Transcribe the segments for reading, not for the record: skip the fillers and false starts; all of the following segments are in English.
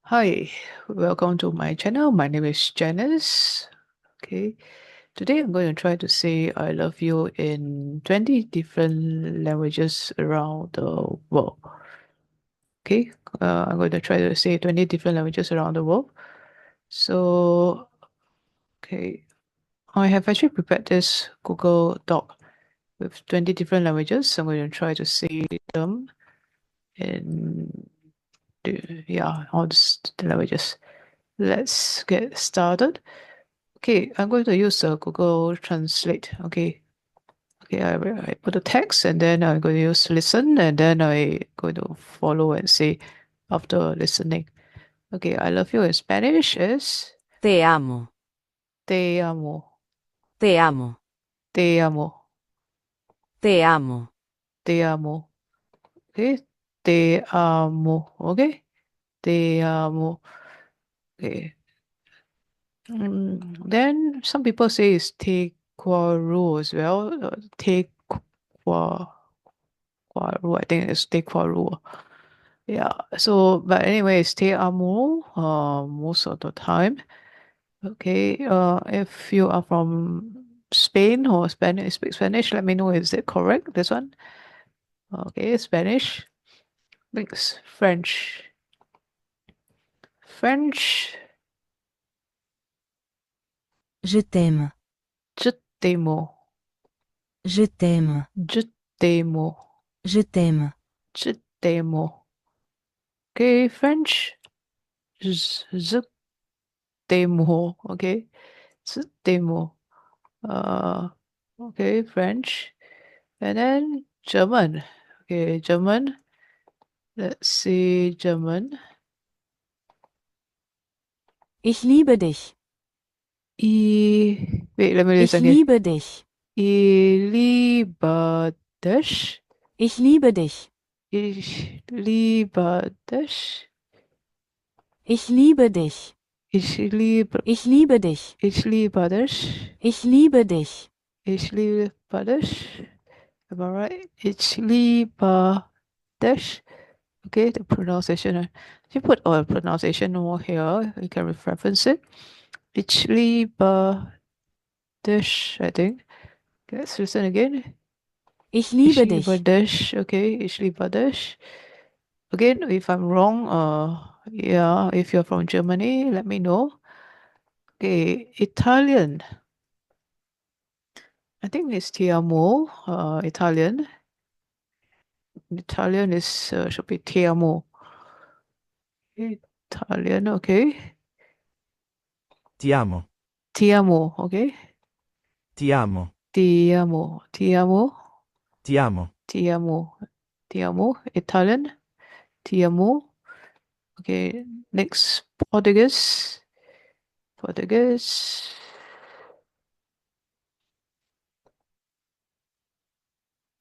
Hi, welcome to my channel. My name is Janice. Okay, today I'm going to try to say I love you in 20 different languages around the world. Okay, I'm going to try to say 20 different languages around the world. So, okay, I have actually prepared this Google Doc with 20 different languages. I'm going to try to say them in all the languages. Let's get started. Okay, I'm going to use Google Translate. Okay, I put the text and then I'm going to use listen and then I going to follow and say after listening. Okay, I love you in Spanish is Te amo, te amo, te amo, te amo, te amo. te amo. Okay, te amo. Okay, te amo. Okay. Then some people say it's te quaru as well. Te qua quaru. I think it's te quaru. Yeah. So, but anyway, it's te amo. Most of the time. Okay. If you are from Spain or Spanish, speak Spanish, let me know. Is it correct? This one. Okay, Spanish. Next, French. French. Je t'aime, Je t'aime. je t'aime, Je t'aime. je t'aime. Je t'aime. Okay, French. Je t'aime. Okay. Je t'aime. Uh, okay, French. And then German. Okay, German. Let's see German. Ich liebe dich, Wait, let me ich listen again. liebe dich, Ich liebe dich. ich liebe dich, Ich liebe dich. ich liebe dich, Ich liebe, ich liebe dich, ich liebe dich. ich liebe dich. Ich liebe dich. Am I right? Ich liebe dich. Okay, the pronunciation. If you put a pronunciation over here, you can reference it. Ich liebe dich, I think. Okay, let's listen again. Ich Ich liebe liebe dich. dich. Okay, ich liebe dich. Again, if I'm wrong, yeah, if you're from Germany, let me know. Okay, Italian. I think it's ti amo. Italian. Italian is should be ti amo. Italian, okay. Ti amo, Ti amo, okay. ti amo, Ti amo, ti amo, ti amo. ti amo, ti amo. Italian, ti amo. Okay, next, Portuguese. Portuguese.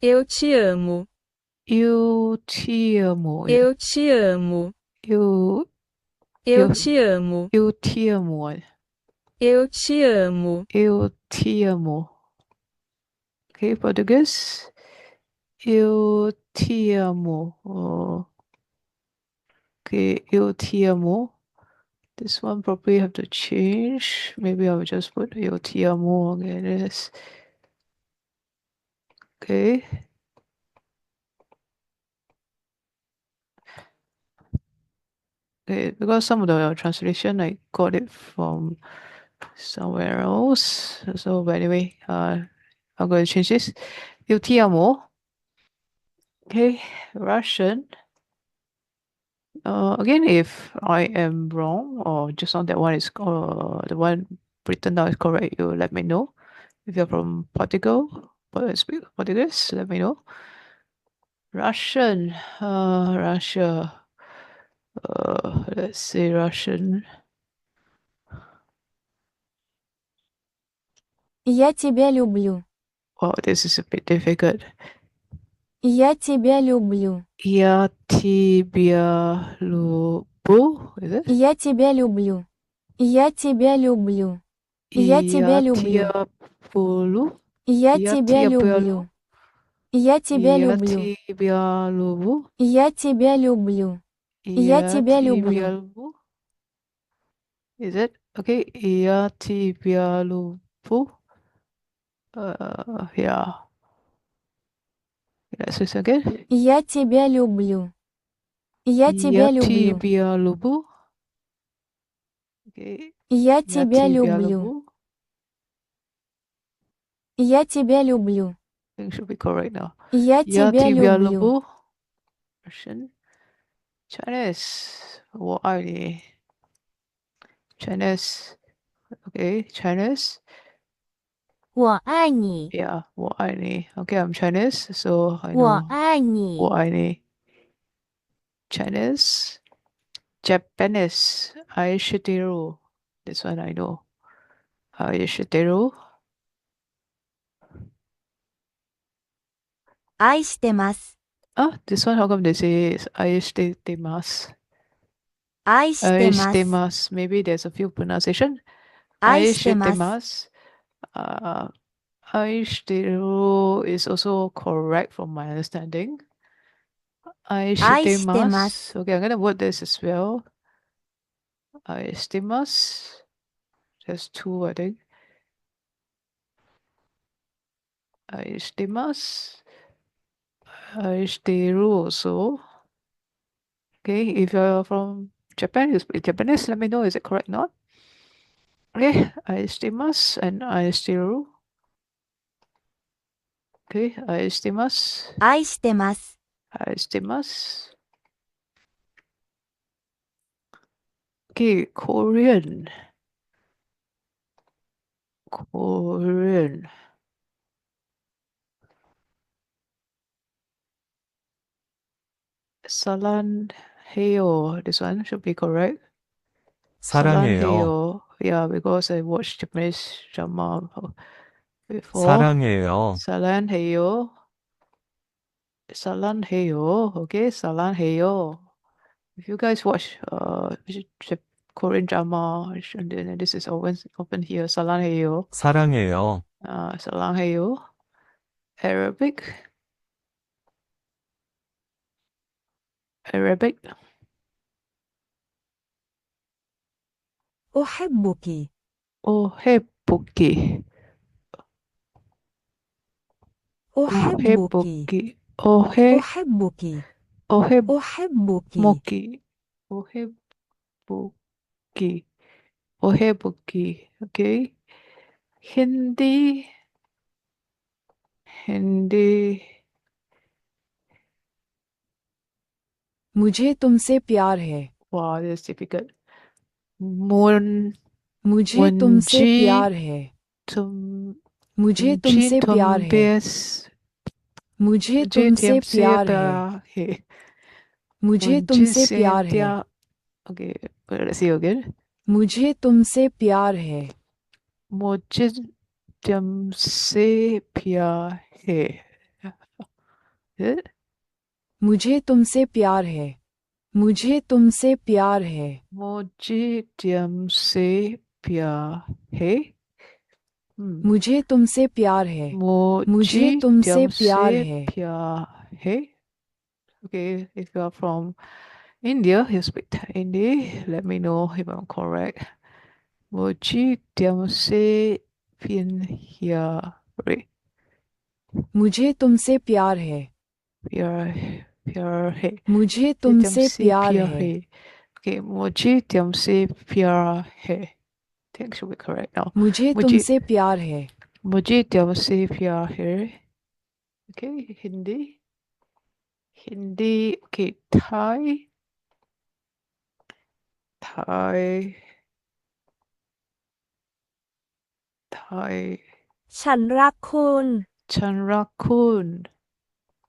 Eu te amo, Eu te amo. eu te amo, Eu, eu eu, te amo, eu te amo. eu te amo. Eu te amo. Okay, Portuguese. Eu te amo. Oh, okay, eu te amo. This one probably have to change. Maybe I will just put eu te amo. Okay, this. Okay. Okay, because some of the translation I got it from somewhere else. So, but anyway, I'm going to change this. Eu te amo. Okay, Russian. Again, if I am wrong or just on that one is the one written down is correct, you let me know. If you're from Portugal, speak Portuguese, let me know. Russian, Russia. Let's see Russian. Я тебя люблю, Wow, this is a bit difficult. я тебя люблю, Я тебя люблю, is it? я тебя люблю, я тебя люблю, я тебя Я люблю, тебя люблю. я Я тебя тебя люблю. люблю. Я тебя Я люблю. тебя люблю. Я тебя люблю. Я Я тебя тебя люблю. люблю. Is it? Okay. Ia tibia lupu. Yeah. Let's listen again. Я тебя люблю. Я Ia тебя люблю. tibia lupu. Okay. Я Ia тебя tibia люблю. lupu. Я тебя люблю. I think should be correct now. Я Ia тебя tibia люблю. lupu. Russian. Chinese. 我爱你. Chinese. Okay. Chinese. 我爱你。 Yeah. 我爱你. Okay. I'm Chinese, so I 我 know. 爱你。我爱你. Chinese. Japanese. Aishiteru. This one I know. Aishiteru. 愛してます。 Ah, this one, how come they say it's aishitemasu? 愛してます。 Aishitemasu. Maybe there's a few pronunciation. 愛してます。 Aishitemasu. Aishiteru is also correct from my understanding. 愛してま Aishitemasu. す。 Okay, I'm gonna word this as well. Aishitemasu. There's two, I think. Aishitemasu. Aishiteru also. Okay, if you're from Japan, you speak Japanese, let me know, is it correct or not? Okay, aishitemasu and aishiteru. Okay, aishitemasu. 愛してます。 Aishitemasu. Okay, Korean. Korean. Salanheyo. This one should be correct. 사랑해요. Salanheyo. Yeah, because I watched Japanese drama before. 사랑해요. Salanheyo. Salanheyo. Okay, Salanheyo. If you guys watch Korean drama, and then this is often here. Salanheyo. 사랑해요. Salanheyo. Arabic. Arabic. أحبك. Ohebuki. أحبك. Ohebuki. أحبك. Ohebuki. أحبك. Ohebuki. Ohebuki. Okay. Hindi. Hindi. मुझे तुमसे प्यार है. Wow, this is difficult. Mun. मुझे तुमसे Munji. प्यार है. Tum. मुझे Munji तुमसे प्यार है. tumbes. मुझे Munji तुमसे tumbse प्यार है. he. मुझे Munji तुमसे प्यार है. sentia. Okay, let's see again. मुझे तुमसे प्यार है. मुझे तुमसे प्यार है. मुझे तुमसे प्यार है. मुझे तुमसे प्यार है. मुझे तुमसे प्यार है. मुझे तुमसे प्यार है. मुझे मुझे तुमसे प्यार तुमसे है. प्यार है. Okay, if you are from India, you speak Hindi. Let me know if I'm correct. मुझे तुमसे प्यार है. मुझे तुमसे प्यार है. प्यार है. मुझे तुमसे प्यार है. Okay, मुझे तुमसे प्यार है. I think should be correct now. मुझे तुमसे प्यार है. मुझे तुमसे प्यार है. Okay, Hindi. Hindi. Okay, Thai. Thai. Thai. ฉันรักคุณ Chanrakun.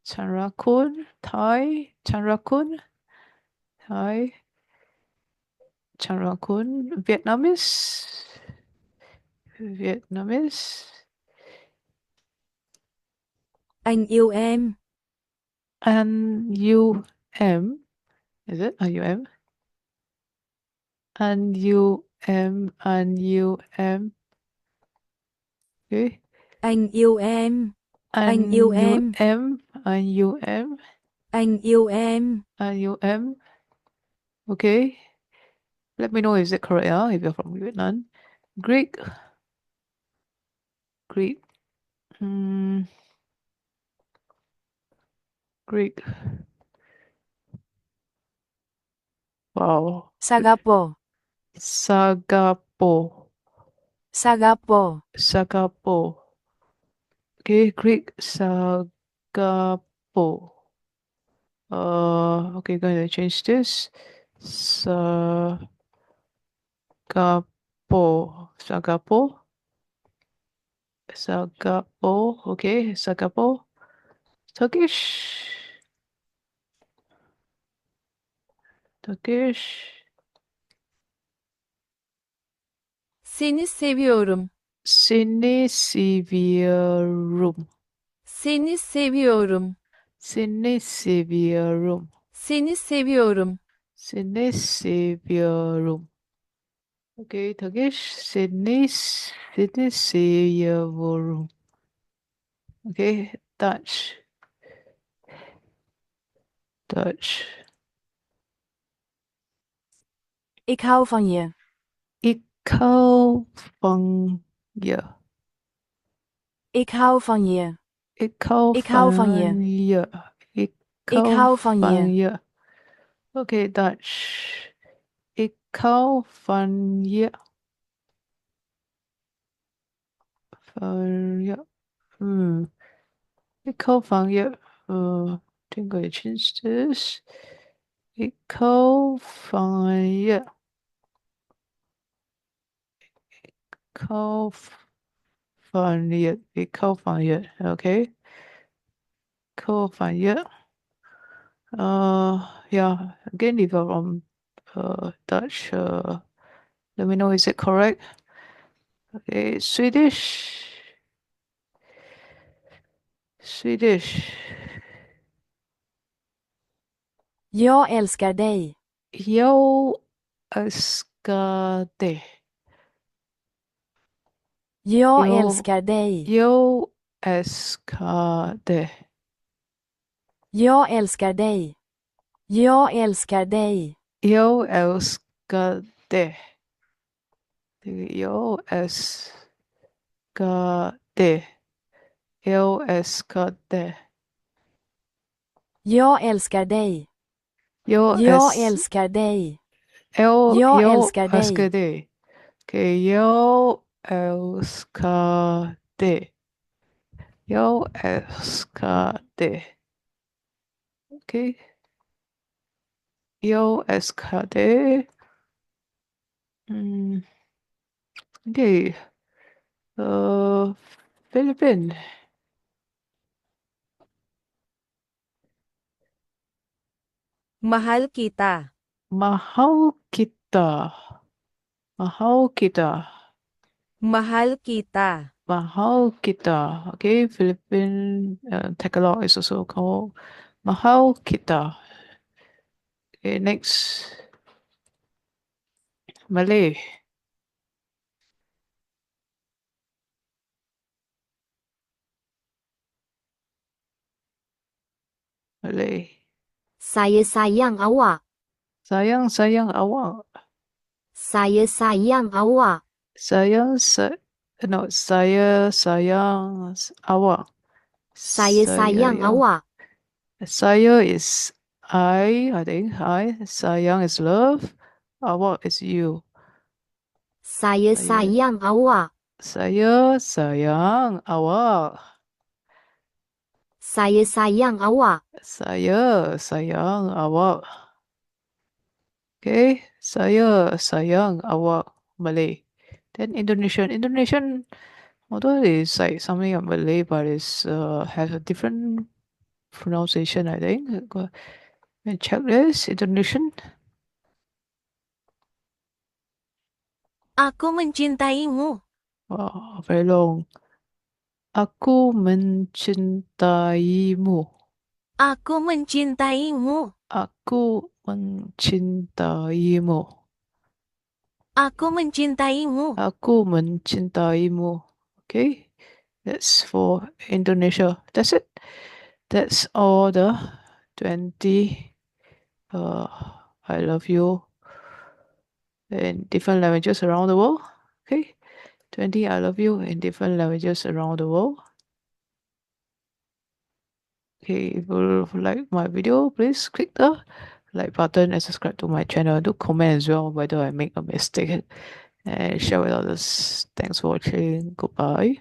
Chanrakun. Thai. Chanrakun. Thai. Chanrakun. Vietnamese. Vietnamese. anh yêu em N-U-M. Is it? N-U-M? N-U-M. N-U-M. Okay. anh yêu em anh yêu em N-U-M. N-U-M. anh yêu em N-U-M. Okay. Let me know is it correct, if you're from Vietnam. Greek. Greek. Greek. Wow. Sagapo. Sagapo. Sagapo. Sagapo. Okay, Greek. Sagapo. Okay, going to change this. Sagapo. Sagapo. Sagapo. Okay, Sagapo. Turkish. Turkish. Seni seviyorum. Seni seviyorum. Seni seviyorum. Seni seviyorum. Seni seviyorum. Seni seviyorum. Okay, Turkish. Seni seviyorum. Okay, Dutch. Dutch. Ik hou van je. Ik hou van je. Ik hou van je. Ik hou Ik hou van je. van je. Ik Ik hou hou van van je. je. Okay, Dutch. Ik hou van je. Van je. Ik hou van je. think I change this. Ik hou van je. Ik hou van je. Ik hou van je. Okay. Ik hou van je. Yeah. Again, if you're from Dutch, let me know is it correct. Okay, Swedish. Swedish. Jag älskar dig. Jag älskar dig. Jag Jag, älskar dig. jag älskar dig. Jag älskar dig. Jag älskar dig. Jag älskar dig. Jag älskar dig. Jag älskar dig. Jag älskar dig. Jag Jag älskar dig. jag Jag älskar älskar dig. dig. Okej, jag älskar dig. Jag älskar dig. Okej. Jag älskar dig. Okej. Philippines. Mahal kita. Mahal kita. Mahal kita. Mahal kita. Mahal kita. Okay, Philippine Tagalog is also called Mahal kita. Okay, next. Malay. Malay. Saya sayang awak. Sayang awak. Saya sayang awak. Sayang no, saya sayang awak. Saya sayang awak. Saya is I think I. Sayang is love. Awak is you. Saya sayang awak. Saya sayang awak. Saya sayang awak. Saya sayang awak. Okay, saya sayang awak. Malay. Then Indonesian. Indonesian, although it's like something of Malay, but it's has a different pronunciation, I think. Go and check this. Indonesian. Aku mencintaimu. Wow, very long. Aku mencintaimu. Aku mencintaimu. Aku mencintaimu. Aku mencintaimu. Aku mencintaimu. Okay, that's for Indonesia. That's it. That's all the 20 I love you in different languages around the world. Okay, 20 I love you in different languages around the world. Okay, if you like my video, please click the like button and subscribe to my channel. Do comment as well whether I make a mistake and share with others. Thanks for watching. Goodbye.